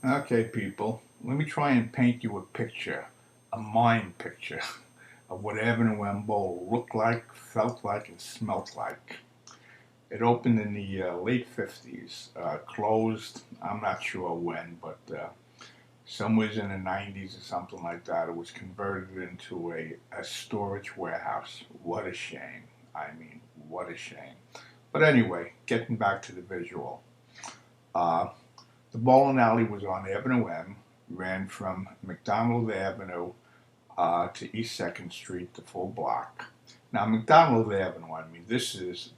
Okay, people, let me try and paint you a picture, a mind picture of what Avenue M Bowl looked like, felt like, and smelt like. It opened in the late 50s, closed, I'm not sure when, but somewhere in the 90s or something like that. It was converted into a storage warehouse. What a shame. I mean, what a shame. But anyway, getting back to the visual. Uh, the bowling alley was on Avenue M, ran from McDonald Avenue to East Second Street, the full block. Now, McDonald Avenue, I mean, this is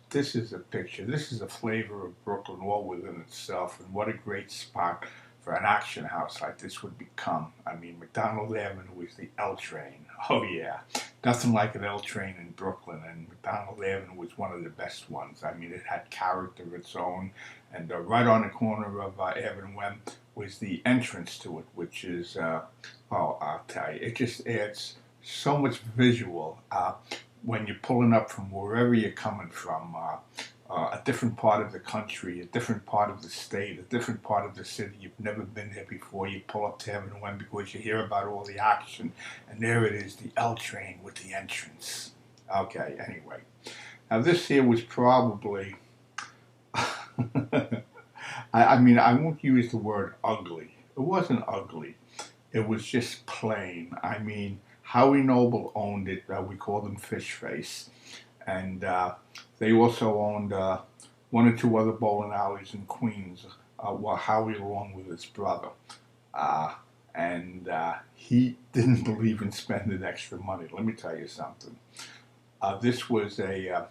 a picture. This is a flavor of Brooklyn all within itself, and what a great spot for an action house like this would become. I mean, McDonald Avenue was the L train. Oh yeah, nothing like an L train in Brooklyn, and McDonald Avenue was one of the best ones. I mean, it had character of its own, and right on the corner of Avenue M was the entrance to it, which is oh, I'll tell you, it just adds so much visual when you're pulling up from wherever you're coming from, a different part of the country, a different part of the state, a different part of the city. You've never been there before. You pull up to Heaven and When because you hear about all the action, and there it is, the L train with the entrance. Okay, anyway. Now, this here was probably, I mean, I won't use the word ugly. It wasn't ugly. It was just plain. I mean, Howie Noble owned it. We called him Fish Face. And they also owned one or two other bowling alleys in Queens, while Howie along with his brother. Uh, and he didn't believe in spending extra money. Let me tell you something. This was a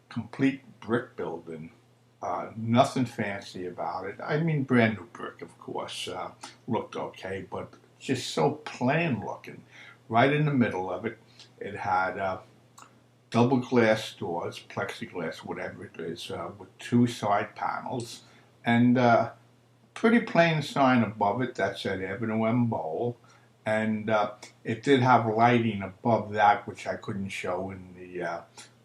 complete brick building. Nothing fancy about it. I mean, brand new brick, of course. Looked okay, but just so plain looking. Right in the middle of it, it had double glass doors, plexiglass, whatever it is, with two side panels, and pretty plain sign above it that said Avenue M Bowl. And it did have lighting above that, which I couldn't show in uh,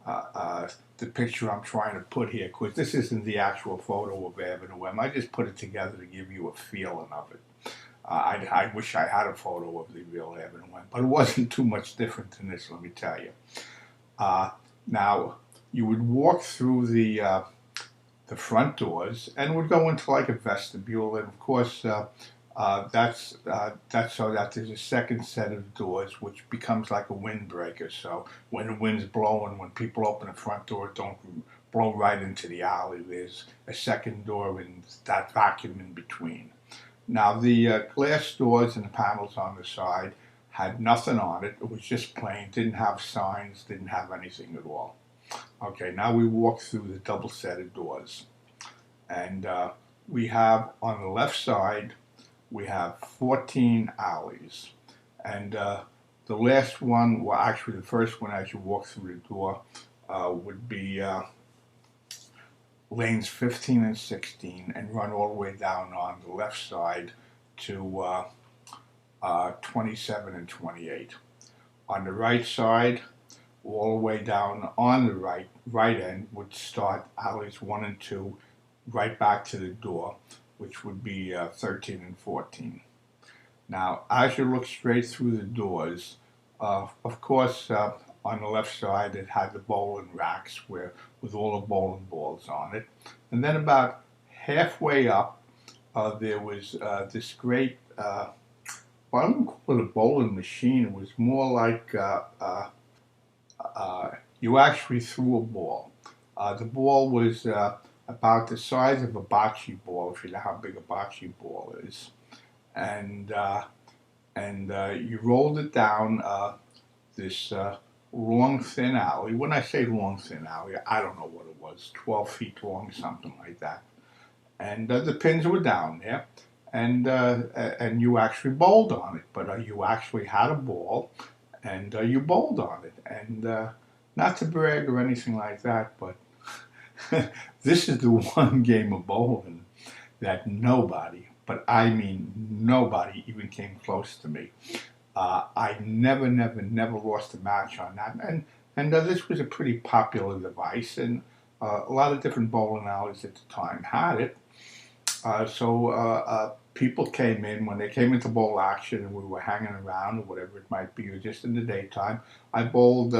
uh, the picture I'm trying to put here, because this isn't the actual photo of Avenue M. I just put it together to give you a feeling of it. I wish I had a photo of the real Avenue M, but it wasn't too much different than this, let me tell you. Uh, Now, you would walk through the front doors and would go into like a vestibule, and of course, that's so that there's a second set of doors, which becomes like a windbreaker. So when the wind's blowing, when people open the front door, it don't blow right into the alley. There's a second door and that vacuum in between. Now, the glass doors and the panels on the side had nothing on it. It was just plain, didn't have signs, didn't have anything at all. Okay, now we walk through the double set of doors. And we have on the left side, we have 14 alleys. And the last one, well, actually, the first one as you walk through the door would be lanes 15 and 16 and run all the way down on the left side to 27 and 28. On the right side, all the way down on the right end would start alleys 1 and 2 right back to the door, which would be 13 and 14. Now, as you look straight through the doors, of course, on the left side, it had the bowling racks with all the bowling balls on it. And then about halfway up, there was this great, well, I wouldn't call it a bowling machine. It was more like you actually threw a ball. The ball was about the size of a bocce ball, if you know how big a bocce ball is. And you rolled it down this long, thin alley. When I say long, thin alley, I don't know what it was, 12 feet long, something like that. And the pins were down there, and you actually bowled on it. But you actually had a ball, and you bowled on it. And not to brag or anything like that, but this is the one game of bowling that nobody, but I mean nobody, even came close to me. I never lost a match on that, and this was a pretty popular device, and a lot of different bowling alleys at the time had it. So people came in, when they came into bowl action and we were hanging around or whatever it might be, or just in the daytime, I bowled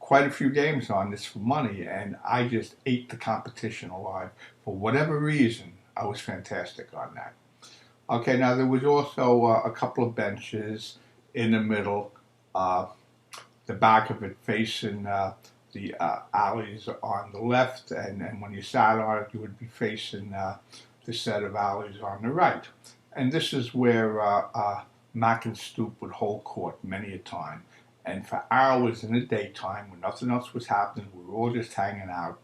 quite a few games on this for money, and I just ate the competition alive. For whatever reason, I was fantastic on that. Okay, now there was also a couple of benches in the middle, uh, the back of it facing the alleys on the left, and when you sat on it, you would be facing the set of alleys on the right. And this is where Mac and Stoop would hold court many a time. And for hours in the daytime, when nothing else was happening, we were all just hanging out.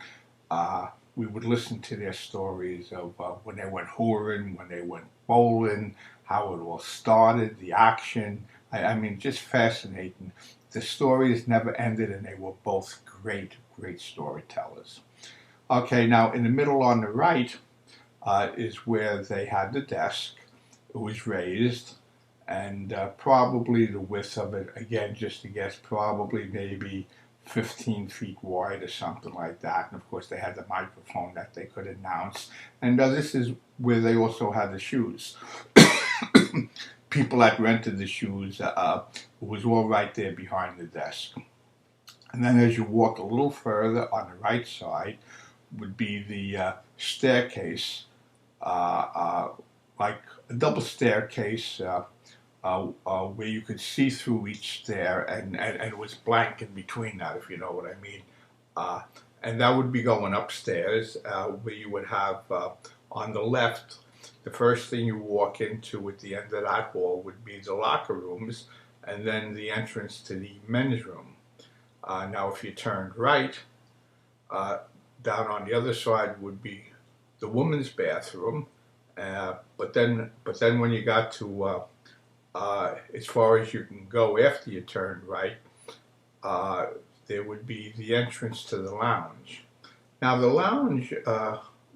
We would listen to their stories of when they went whoring, when they went bowling, how it all started, the action. I mean, just fascinating. The stories never ended, and they were both great, great storytellers. Okay, now in the middle on the right is where they had the desk. It was raised, and probably the width of it, again, just to guess, probably maybe 15 feet wide or something like that. And of course, they had the microphone that they could announce. And this is where they also had the shoes. People that rented the shoes was all right there behind the desk. And then as you walk a little further on the right side would be the staircase, like a double staircase where you could see through each stair, and it was blank in between that, if you know what I mean. And that would be going upstairs, where you would have on the left, the first thing you walk into at the end of that hall would be the locker rooms, and then the entrance to the men's room. Now, if you turned right, down on the other side would be the women's bathroom. But then when you got to as far as you can go after you turned right, there would be the entrance to the lounge. Now, the lounge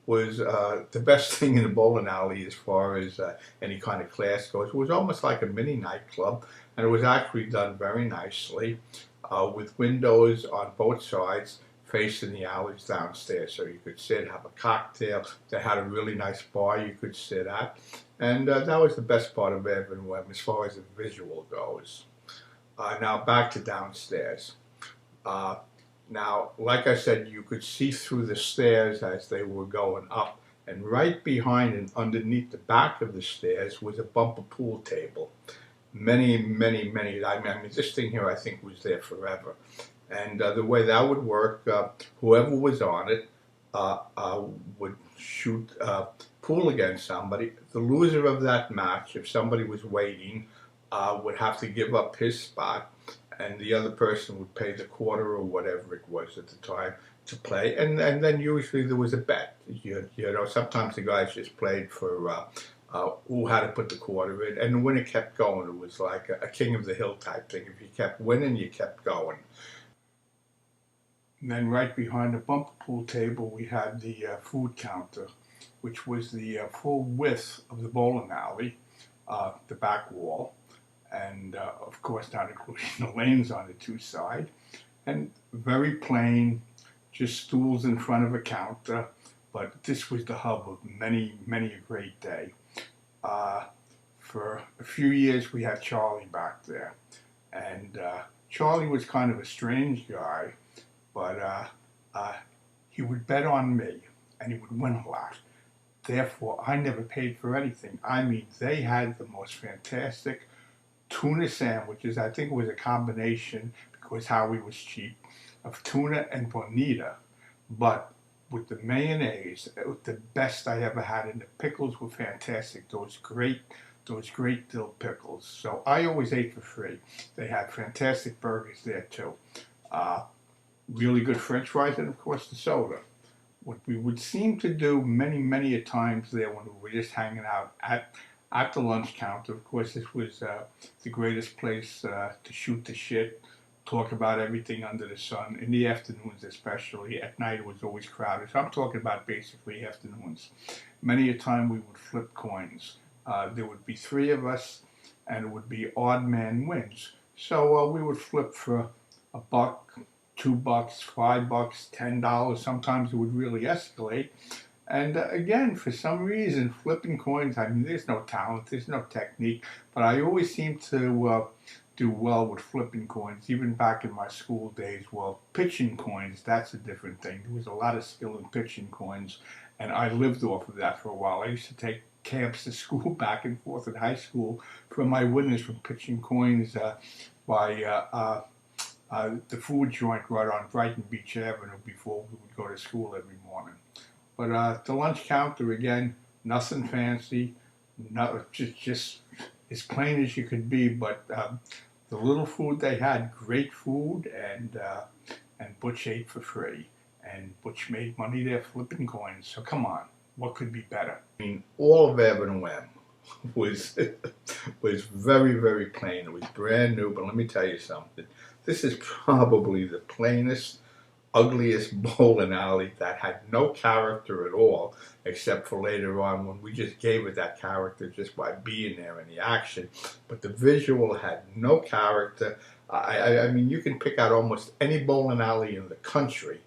was the best thing in the bowling alley as far as any kind of class goes. It was almost like a mini nightclub, and it was actually done very nicely with windows on both sides facing the alleys downstairs. So you could sit, have a cocktail. They had a really nice bar you could sit at. And that was the best part of Evan Webb as far as the visual goes. Now back to downstairs. Now, like I said, you could see through the stairs as they were going up, and right behind and underneath the back of the stairs was a bumper pool table. Many, many, many, I mean, this thing here I think was there forever. And the way that would work, whoever was on it would shoot pool against somebody. The loser of that match, if somebody was waiting, would have to give up his spot, and the other person would pay the quarter or whatever it was at the time to play. And then usually there was a bet. You know, sometimes the guys just played for who had to put the quarter in, and the winner kept going. It was like a king of the hill type thing. If you kept winning, you kept going. And then right behind the bumper pool table, we had the food counter, which was the full width of the bowling alley, the back wall, and of course not including the lanes on the two sides, and very plain, just stools in front of a counter. But this was the hub of many, many a great day. For a few years, we had Charlie back there, and Charlie was kind of a strange guy, but he would bet on me, and he would win a lot. Therefore, I never paid for anything. I mean, they had the most fantastic tuna sandwiches. I think it was a combination, because Howie was cheap, of tuna and bonita, but with the mayonnaise, it was the best I ever had, and the pickles were fantastic. Those great dill pickles. So I always ate for free. They had fantastic burgers there too. Really good French fries, and of course the soda. What we would seem to do many, many a times there when we were just hanging out at the lunch counter. Of course, this was the greatest place to shoot the shit, talk about everything under the sun, in the afternoons especially. At night it was always crowded. So I'm talking about basically afternoons. Many a time we would flip coins. There would be three of us, and it would be odd man wins. So we would flip for $1, $2, $5, $10. Sometimes it would really escalate. And again, for some reason, flipping coins, I mean, there's no talent, there's no technique, but I always seem to do well with flipping coins, even back in my school days. Well, pitching coins, that's a different thing. There was a lot of skill in pitching coins, and I lived off of that for a while. I used to take camps to school back and forth in high school from my winners from pitching coins by the food joint right on Brighton Beach Avenue before we would go to school every morning. But the lunch counter again, nothing fancy, not just as plain as you could be. But the little food they had, great food, and Butch ate for free, and Butch made money there flipping coins. So come on, what could be better? I mean, all of AVE was was very plain. It was brand new. But let me tell you something. This is probably the plainest, ugliest bowling alley that had no character at all, except for later on when we just gave it that character just by being there in the action. But the visual had no character. I mean, you can pick out almost any bowling alley in the country,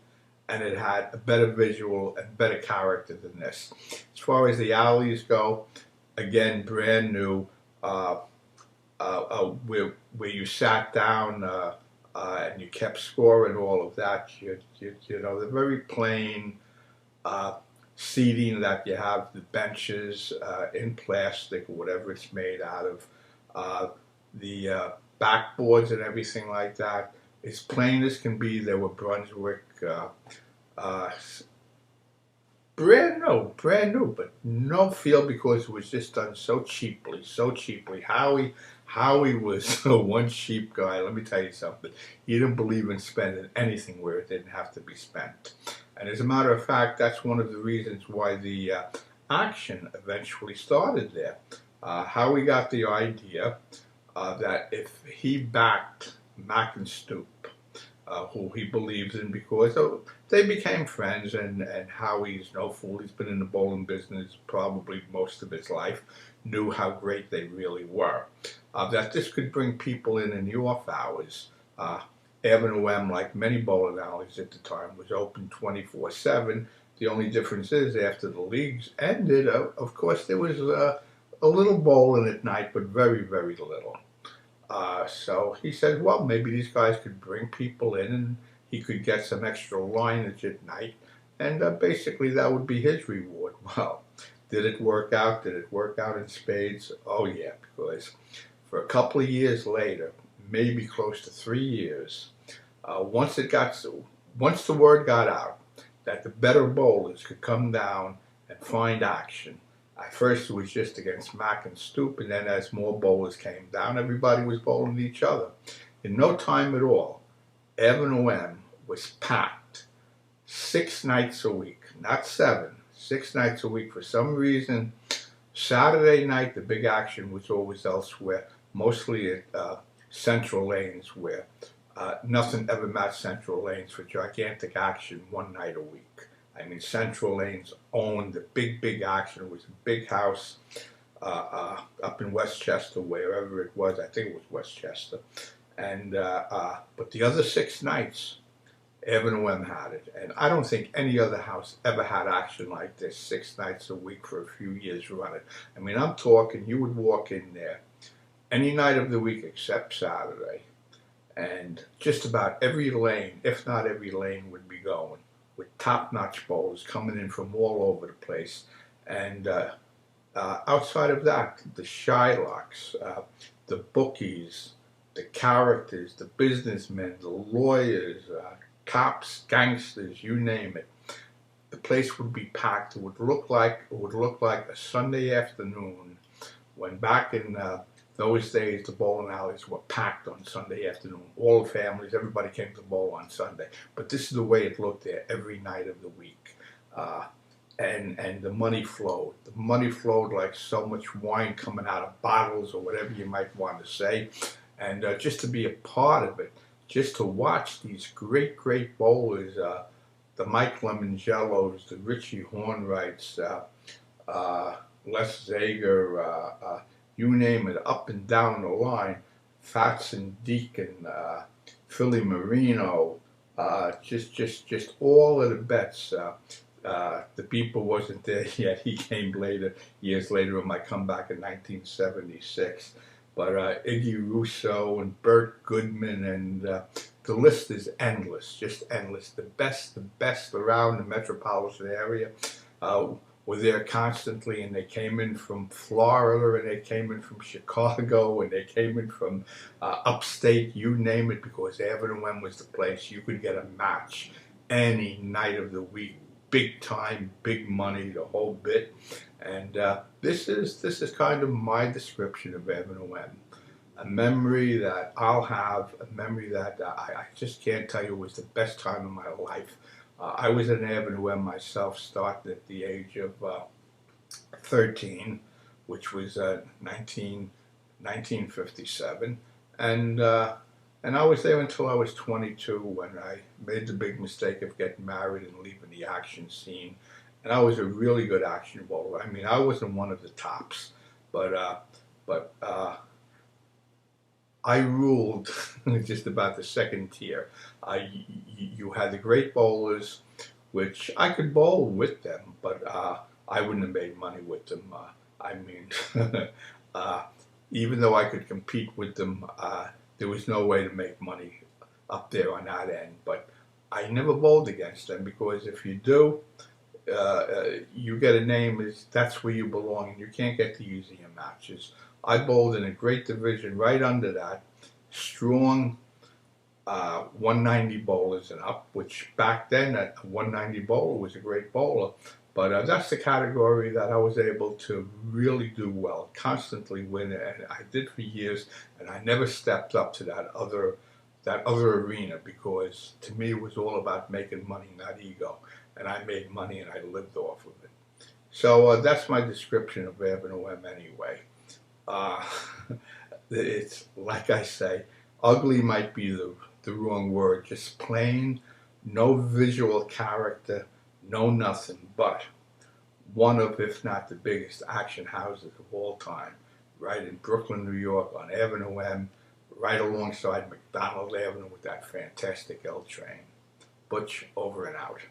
and it had a better visual and better character than this. As far as the alleys go, again, brand new. Where you sat down and you kept score and all of that. You know, the very plain seating that you have, the benches in plastic or whatever it's made out of, the backboards and everything like that. As plain as can be. They were Brunswick, brand new, but no feel because it was just done so cheaply, so cheaply. Howie was one cheap guy. Let me tell you something. He didn't believe in spending anything where it didn't have to be spent. And as a matter of fact, that's one of the reasons why the action eventually started there. Howie got the idea that if he backed Mac and Stoop, who he believes in, because they became friends, and Howie's no fool. He's been in the bowling business probably most of his life, knew how great they really were. That this could bring people in the off hours. Avenue M, like many bowling alleys at the time, was open 24/7. The only difference is after the leagues ended, of course, there was a little bowling at night, but very little. So he said, well, maybe these guys could bring people in and he could get some extra lineage at night, and basically that would be his reward. Well, did it work out? Did it work out in spades? Oh yeah, because for a couple of years later, maybe close to 3 years, once the word got out that the better bowlers could come down and find action. At first it was just against Mac and Stoop, and then as more bowlers came down, everybody was bowling each other. In no time at all, Avenue M was packed 6 nights a week, not 7, 6 nights a week. For some reason, Saturday night the big action was always elsewhere, mostly at Central Lanes, where nothing ever matched Central Lanes for gigantic action one night a week. I mean, Central Lanes owned the big action. It was a big house up in Westchester, wherever it was. I think it was Westchester. And but the other 6 nights, Avenue M had it. And I don't think any other house ever had action like this 6 nights a week for a few years running. I mean, I'm talking, you would walk in there any night of the week except Saturday, and just about every lane, if not every lane, would be going with top-notch bowlers coming in from all over the place. And outside of that, the Shylocks, the bookies, the characters, the businessmen, the lawyers, cops, gangsters, you name it. The place would be packed. It would look like a Sunday afternoon, when back in those days the bowling alleys were packed on Sunday afternoon. All the families, everybody came to bowl on Sunday. But this is the way it looked there every night of the week. And the money flowed. The money flowed like so much wine coming out of bottles, or whatever you might want to say. And just to be a part of it, just to watch these great bowlers, the Mike Lemongellos, the Richie Hornwrights, Les Zager, you name it, up and down the line, Fats and Deacon, Philly Marino, just all of the bets, the Beeper wasn't there yet. He came later, years later, with my comeback in 1976. But Iggy Russo and Burt Goodman, and the list is endless, just endless. The best around the metropolitan area were there constantly, and they came in from Florida, and they came in from Chicago, and they came in from upstate, you name it, because Avenue was the place you could get a match any night of the week. Big time, big money, the whole bit. And this is kind of my description of Avenue M. A memory that I'll have, a memory that I just can't tell you was the best time of my life. I was an Avenue M myself, started at the age of 13, which was 1957. And I was there until I was 22, when I made the big mistake of getting married and leaving the action scene. And I was a really good action bowler. I mean, I wasn't one of the tops, but I ruled just about the second tier. You had the great bowlers, which I could bowl with them, but I wouldn't have made money with them. I mean, even though I could compete with them, there was no way to make money up there on that end. But I never bowled against them, because if you do, you get a name as that's where you belong, and you can't get to use in your matches. I bowled in a great division right under that, strong 190 bowlers and up, which back then a 190 bowler was a great bowler. But that's the category that I was able to really do well, constantly win, and I did for years. And I never stepped up to that other arena, because to me it was all about making money, not ego. And I made money, and I lived off of it. So that's my description of Avenue M anyway. It's like I say, ugly might be the wrong word, just plain, no visual character, no nothing, but one of, if not the biggest action houses of all time, right in Brooklyn, New York, on Avenue M, right alongside McDonald Avenue with that fantastic L train. Butch, over and out.